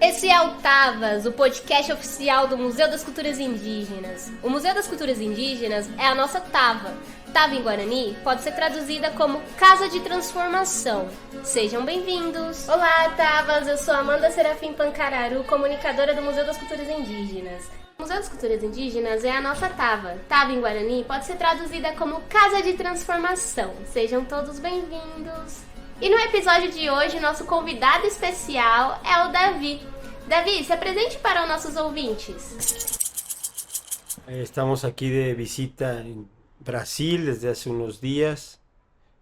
Esse é o Tavas, o podcast oficial do Museu das Culturas Indígenas. O Museu das Culturas Indígenas é a nossa Tava. Tava em Guarani pode ser traduzida como Casa de Transformação. Sejam bem-vindos! Olá, Tavas! Eu sou Amanda Serafim Pancararu, comunicadora do Museu das Culturas Indígenas. O Museu das Culturas Indígenas é a nossa Tava. Tava em Guarani pode ser traduzida como Casa de Transformação. Sejam todos bem-vindos! E no episódio de hoje, nosso convidado especial é o Davi. Davi, se apresente para os nossos ouvintes. Estamos aquí de visita en Brasil desde hace unos días.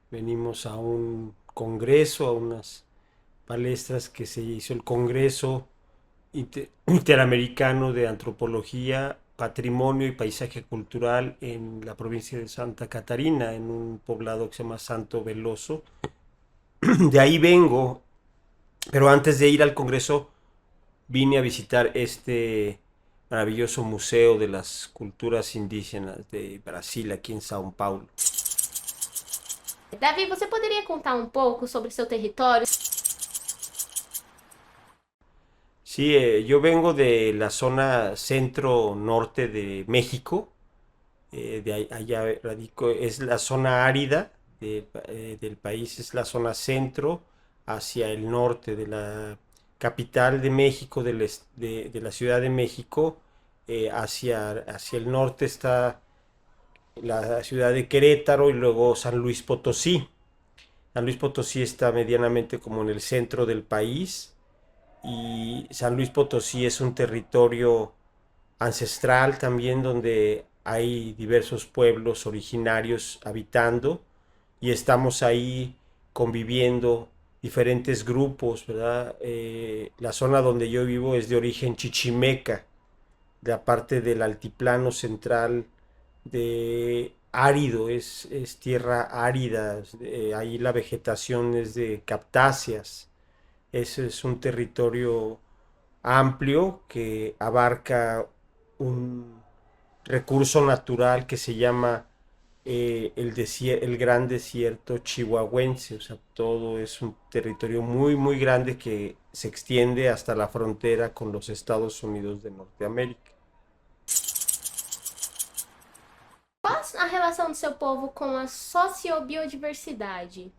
Venimos a un congreso, a unas palestras que se hizo el Congreso Interamericano de Antropología, Patrimonio y Paisaje Cultural en la provincia de Santa Catarina, en un poblado que se llama Santo Veloso. De ahí vengo, pero antes de ir al Congreso vine a visitar este maravilloso Museo de las Culturas Indígenas de Brasil, aquí en São Paulo. Davi, você poderia contar um pouco sobre seu território? Sí, yo vengo de la zona centro-norte de México, allá radico, es la zona árida del país, es la zona centro hacia el norte de la capital de México, de la Ciudad de México, hacia el norte está la ciudad de Querétaro y luego San Luis Potosí. San Luis Potosí está medianamente como en el centro del país y San Luis Potosí es un territorio ancestral también donde hay diversos pueblos originarios habitando y estamos ahí conviviendo diferentes grupos, ¿verdad? La zona donde yo vivo es de origen chichimeca, de la parte del altiplano central de árido, es tierra árida, ahí la vegetación es de cactáceas. Ese es un territorio amplio que abarca un recurso natural que se llama el gran desierto chihuahuense. O sea, todo es un territorio muy, muy grande que se extiende hasta la frontera con los Estados Unidos de Norteamérica. Qual a relação do seu povo com a sociobiodiversidade?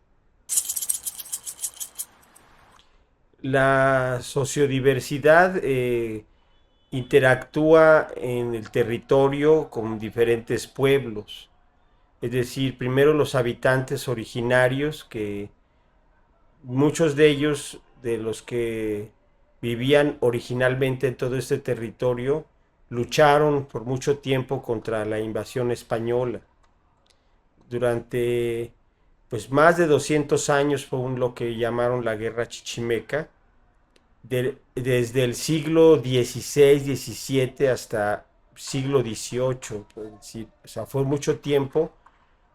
La sociodiversidad interactúa en el territorio con diferentes pueblos. Es decir, primero los habitantes originarios, que muchos de ellos, de los que vivían originalmente en todo este territorio, lucharon por mucho tiempo contra la invasión española. Durante pues más de 200 años fue lo que llamaron la guerra chichimeca, desde el siglo XVI, XVII hasta siglo XVIII, decir, o sea, fue mucho tiempo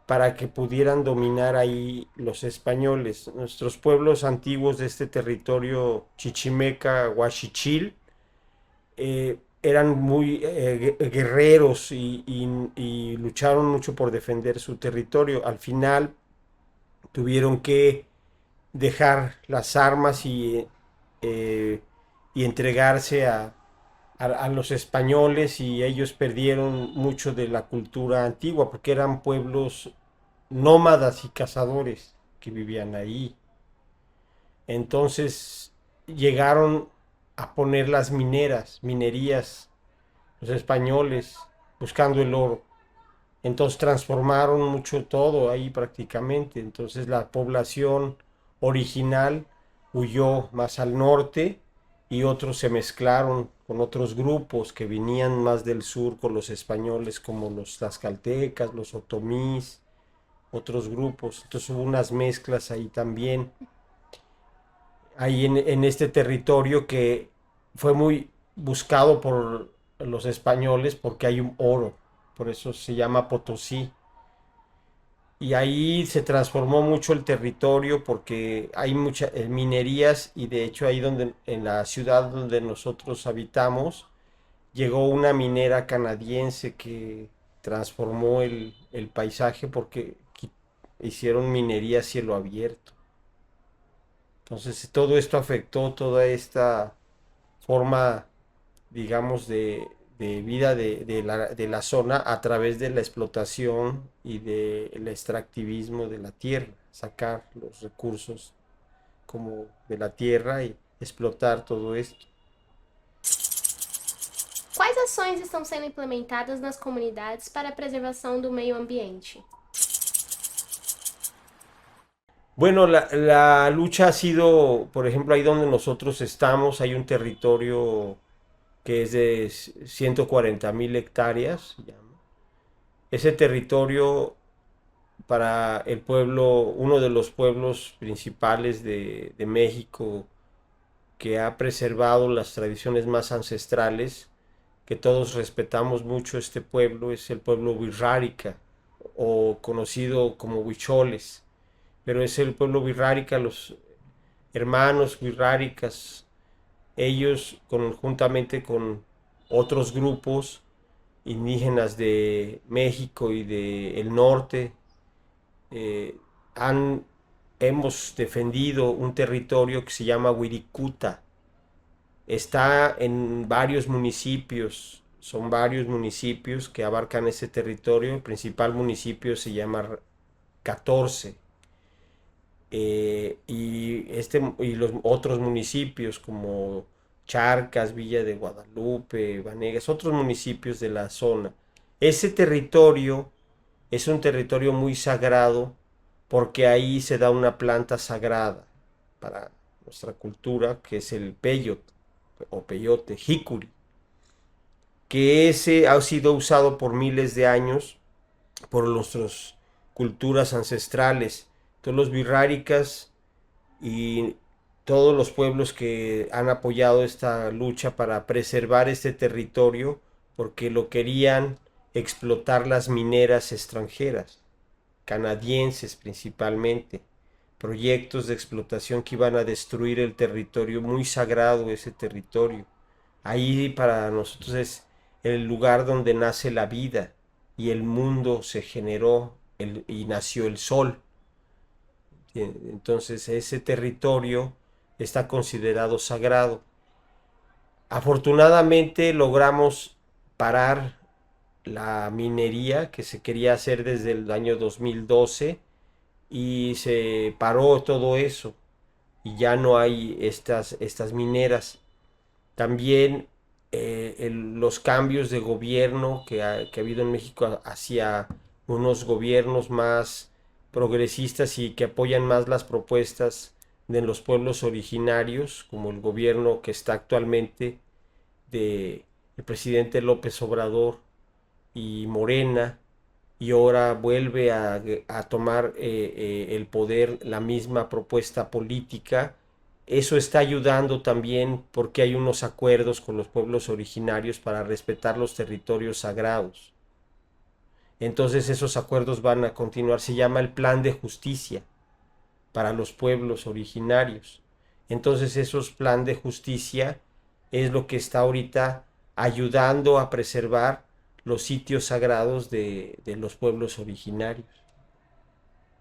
para que pudieran dominar ahí los españoles. Nuestros pueblos antiguos de este territorio chichimeca, huachichil, eran muy guerreros y lucharon mucho por defender su territorio. Al final tuvieron que dejar las armas y entregarse a los españoles, y ellos perdieron mucho de la cultura antigua porque eran pueblos nómadas y cazadores que vivían ahí. Entonces llegaron a poner las minerías, los españoles, buscando el oro. Entonces transformaron mucho todo ahí prácticamente. Entonces la población original huyó más al norte y otros se mezclaron con otros grupos que venían más del sur con los españoles, como los tlaxcaltecas, los otomís, otros grupos. Entonces hubo unas mezclas ahí también, ahí en este territorio que fue muy buscado por los españoles porque hay un oro, por eso se llama Potosí. Y ahí se transformó mucho el territorio porque hay muchas minerías, y de hecho ahí donde en la ciudad donde nosotros habitamos llegó una minera canadiense que transformó el paisaje porque hicieron minería a cielo abierto. Entonces todo esto afectó toda esta forma, digamos, de vida de la zona a través de la explotación y del extractivismo de la tierra, sacar los recursos como de la tierra y explotar todo esto. Quais ações estão sendo implementadas nas comunidades para a preservação do meio ambiente? Bueno, la lucha ha sido, por ejemplo, ahí donde nosotros estamos, hay un territorio que es de 140.000 hectáreas. Ese territorio para el pueblo, uno de los pueblos principales de México, que ha preservado las tradiciones más ancestrales, que todos respetamos mucho este pueblo, es el pueblo Wixárika, o conocido como Huicholes, pero es el pueblo Wixárika, los hermanos Wixárikas, ellos conjuntamente con otros grupos indígenas de México y del norte, eh, hemos defendido un territorio que se llama Wirikuta. Está en varios municipios, son varios municipios que abarcan ese territorio. El principal municipio se llama 14. Y los otros municipios como Charcas, Villa de Guadalupe, Vanegas, otros municipios de la zona. Ese territorio es un territorio muy sagrado porque ahí se da una planta sagrada para nuestra cultura, que es el peyote o peyote, jicuri, que ese ha sido usado por miles de años por nuestras culturas ancestrales. Todos los birráricas y todos los pueblos que han apoyado esta lucha para preservar este territorio, porque lo querían explotar las mineras extranjeras, canadienses principalmente, proyectos de explotación que iban a destruir el territorio, muy sagrado ese territorio. Ahí para nosotros es el lugar donde nace la vida y el mundo se generó y nació el sol. Entonces ese territorio está considerado sagrado. Afortunadamente logramos parar la minería que se quería hacer desde el año 2012 y se paró todo eso y ya no hay estas mineras. También los cambios de gobierno que ha habido en México hacia unos gobiernos más progresistas y que apoyan más las propuestas de los pueblos originarios, como el gobierno que está actualmente de el presidente López Obrador y Morena, y ahora vuelve a tomar el poder la misma propuesta política. Eso está ayudando también porque hay unos acuerdos con los pueblos originarios para respetar los territorios sagrados. Entonces esos acuerdos van a continuar. Se llama el Plan de Justicia para los pueblos originarios. Entonces esos plan de justicia es lo que está ahorita ayudando a preservar los sitios sagrados de los pueblos originarios.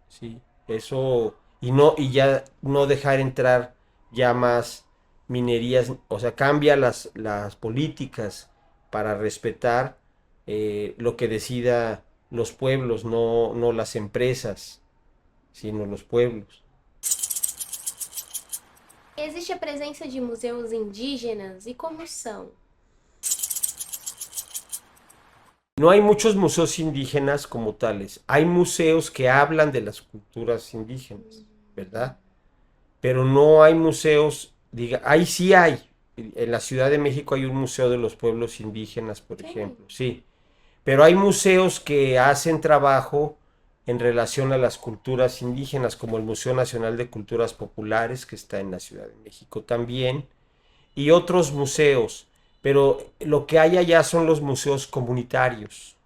Sí, eso y ya no dejar entrar ya más minerías, o sea, cambia las políticas para respetar lo que decida los pueblos, no las empresas, sino los pueblos. Existe a presença de museus indígenas e como são? No hay muchos museos indígenas como tales. Hay museos que hablan de las culturas indígenas, ¿verdad? Pero no hay museos, ahí sí hay. En la Ciudad de México hay un museo de los pueblos indígenas, por ejemplo, sí. Pero hay museos que hacen trabajo en relación a las culturas indígenas, como el Museo Nacional de Culturas Populares, que está en la Ciudad de México también, y otros museos. Pero lo que hay allá son los museos comunitarios.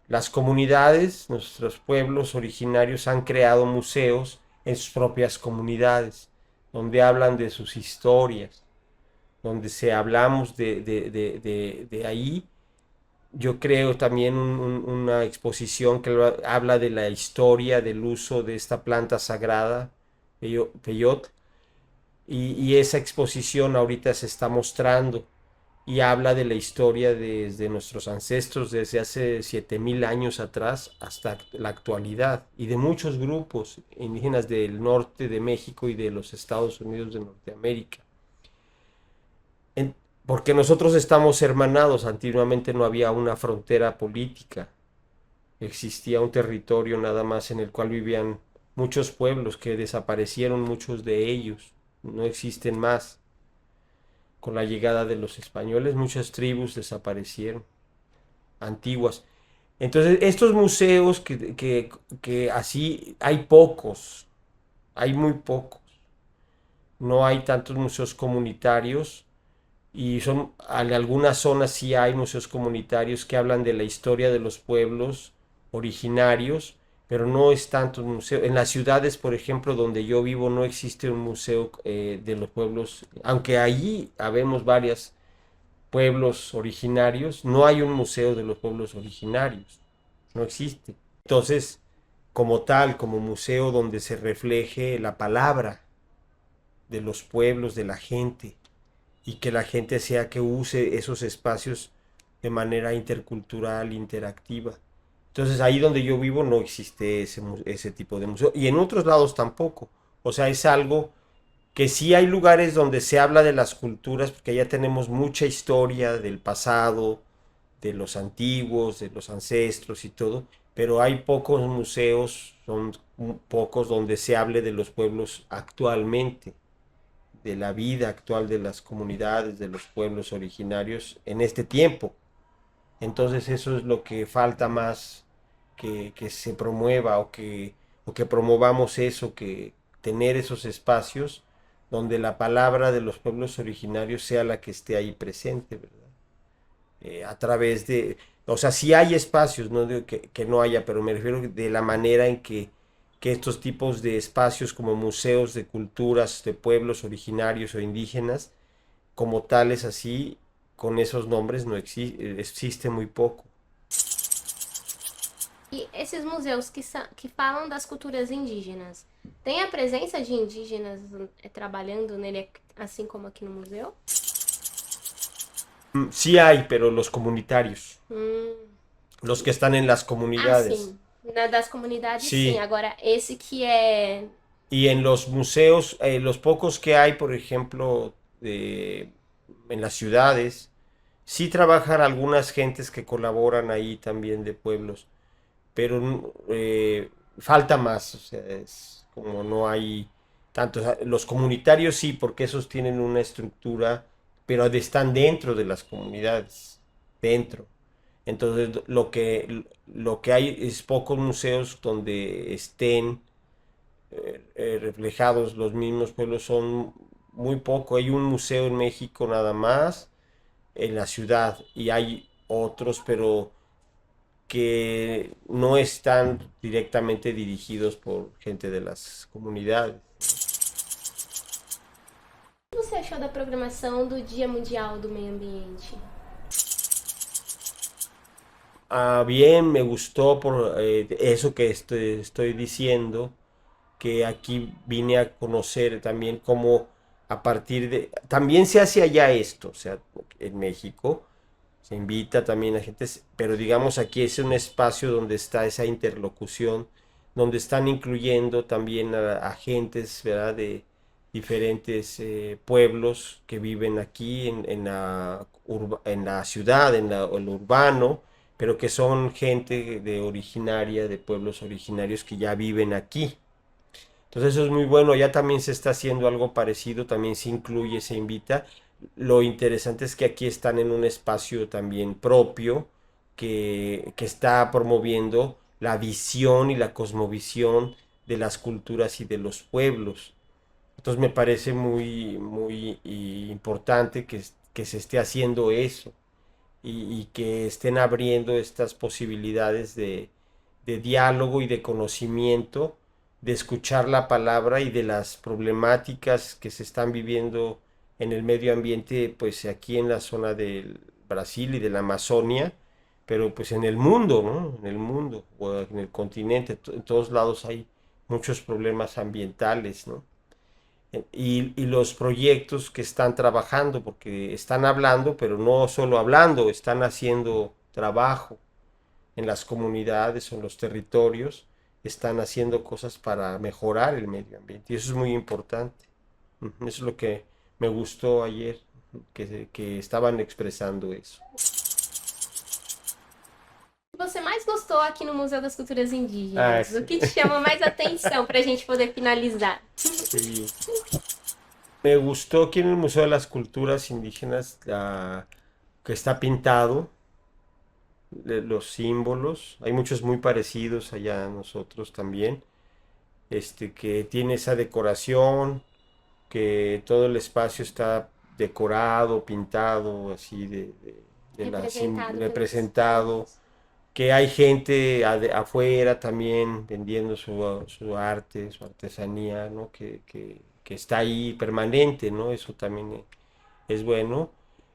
Las comunidades, nuestros pueblos originarios han creado museos en sus propias comunidades, donde hablan de sus historias, donde hablamos de ahí. Yo creo también una exposición que habla de la historia del uso de esta planta sagrada, peyote, y esa exposición ahorita se está mostrando y habla de la historia desde nuestros ancestros, desde hace 7000 años atrás hasta la actualidad, y de muchos grupos indígenas del norte de México y de los Estados Unidos de Norteamérica. En- Porque nosotros estamos hermanados, antiguamente no había una frontera política, existía un territorio nada más en el cual vivían muchos pueblos que desaparecieron, muchos de ellos, no existen más. Con la llegada de los españoles, muchas tribus desaparecieron, antiguas. Entonces, estos museos que así hay pocos, hay muy pocos. No hay tantos museos comunitarios y son en algunas zonas sí hay museos comunitarios que hablan de la historia de los pueblos originarios, pero no es tanto un museo. En las ciudades, por ejemplo, donde yo vivo, no existe un museo de los pueblos, aunque allí habemos varios pueblos originarios, no hay un museo de los pueblos originarios, no existe. Entonces, como tal, como museo donde se refleje la palabra de los pueblos, de la gente, y que la gente sea que use esos espacios de manera intercultural, interactiva. Entonces ahí donde yo vivo no existe ese tipo de museo y en otros lados tampoco. O sea, es algo que sí hay lugares donde se habla de las culturas, porque ya tenemos mucha historia del pasado, de los antiguos, de los ancestros y todo, pero hay pocos museos, son pocos donde se hable de los pueblos actualmente, de la vida actual de las comunidades, de los pueblos originarios en este tiempo. Entonces eso es lo que falta más que se promueva o que promovamos eso, que tener esos espacios donde la palabra de los pueblos originarios sea la que esté ahí presente, ¿verdad? A través de, o sea, sí hay espacios, no digo que no haya, pero me refiero de la manera en que estos tipos de espacios como museos de culturas de pueblos originarios o indígenas, como tales así, con esos nombres no existe muy poco. E esses museus que falam das culturas indígenas, tem a presença de indígenas trabalhando nele, assim como aqui no museu? Sí hay, pero los comunitarios, Hum. los que están en las Ah, comunidades. sim. Na das comunidades, sim. Sí, Agora, esse que é. y en los museos, los pocos que hay, por ejemplo, en las ciudades, sí trabajan algunas gentes que colaboran ahí también de pueblos, pero falta más, o sea, es como no hay tantos. Los comunitarios sí, porque esos tienen una estructura, pero están dentro de las comunidades, dentro. Entonces lo que hay es pocos museos donde estén reflejados los mismos pueblos, son muy poco. Hay un museo en México nada más, en la ciudad, y hay otros, pero que no están directamente dirigidos por gente de las comunidades. O que você achou da programação do Dia Mundial do Meio Ambiente? Ah, bien, me gustó por eso que estoy diciendo, que aquí vine a conocer también cómo a partir de... También se hace allá esto, o sea, en México se invita también a gente, pero digamos aquí es un espacio donde está esa interlocución, donde están incluyendo también a gentes, ¿verdad? De diferentes pueblos que viven aquí en la ciudad, en lo urbano, pero que son gente de originaria, de pueblos originarios que ya viven aquí. Entonces eso es muy bueno, ya también se está haciendo algo parecido, también se incluye, se invita. Lo interesante es que aquí están en un espacio también propio que está promoviendo la visión y la cosmovisión de las culturas y de los pueblos. Entonces me parece muy importante que se esté haciendo eso y que estén abriendo estas posibilidades de diálogo y de conocimiento, de escuchar la palabra y de las problemáticas que se están viviendo en el medio ambiente, pues aquí en la zona del Brasil y de la Amazonia, pero pues en el mundo, ¿no? En el mundo, o en el continente, en todos lados hay muchos problemas ambientales, ¿no? y los proyectos que están trabajando, porque están hablando, pero no solo hablando, están haciendo trabajo en las comunidades o en los territorios, están haciendo cosas para mejorar el medio ambiente y eso es muy importante. Eso es lo que me gustó ayer, que estaban expresando eso. O que você mais gostou aqui no Museu das Culturas Ah, Indígenas? sí. O que te chama mais atenção para a gente poder finalizar? Sí. Me gustó aquí en el Museo de las Culturas Indígenas que está pintado, los símbolos. Hay muchos muy parecidos allá a nosotros también. Que tiene esa decoración, que todo el espacio está decorado, pintado, así Representado representado, pelos. que hay gente afuera también vendiendo su arte, su artesanía, ¿no? Que está ahí permanente, ¿no? Eso también es bueno.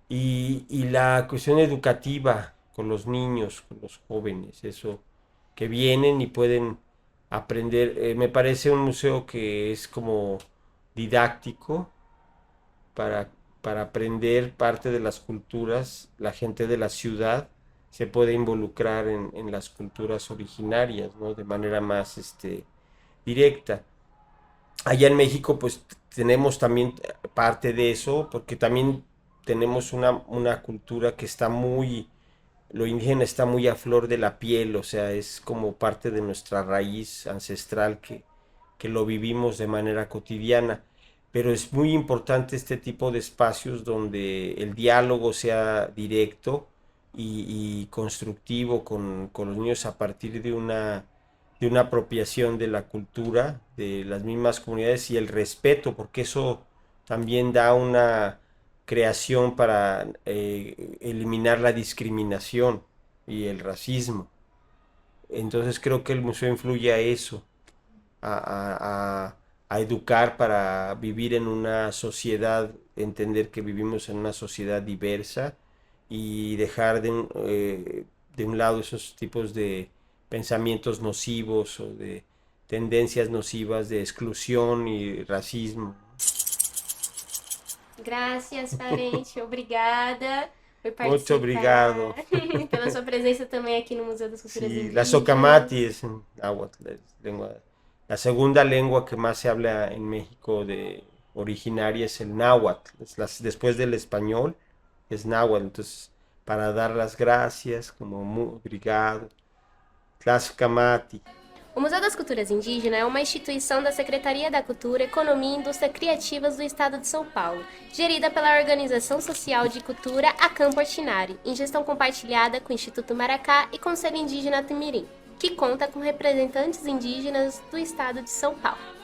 Y la cuestión educativa con los niños, con los jóvenes, eso, que vienen y pueden aprender. Me parece un museo que es como didáctico para, para aprender parte de las culturas. La gente de la ciudad se puede involucrar en las culturas originarias, ¿no? De manera más directa. Allá en México, pues tenemos también parte de eso, porque también tenemos una cultura que está muy, lo indígena está muy a flor de la piel, o sea, es como parte de nuestra raíz ancestral que lo vivimos de manera cotidiana. Pero es muy importante este tipo de espacios donde el diálogo sea directo y constructivo con los niños a partir de una apropiación de la cultura de las mismas comunidades y el respeto, porque eso también da una creación para eliminar la discriminación y el racismo. Entonces creo que el museo influye a eso, a educar para vivir en una sociedad, entender que vivimos en una sociedad diversa y dejar de un lado esos tipos de pensamientos nocivos o de tendencias nocivas de exclusión y racismo. Graças, parente. Obrigada por Muito participar. obrigado. Pela sua presença também aqui no Museu das Culturas Sí, la Indígenas. socamati es en náhuatl, es la segunda lengua que más se habla en México de originaria es el náhuatl. Después del español es náhuatl. Entonces, para dar las gracias, como muy obrigado, tlascamati. O Museu das Culturas Indígenas é uma instituição da Secretaria da Cultura, Economia e Indústria Criativas do Estado de São Paulo, gerida pela Organização Social de Cultura Acampo Artinari, em gestão compartilhada com o Instituto Maracá e Conselho Indígena Timirim, que conta com representantes indígenas do Estado de São Paulo.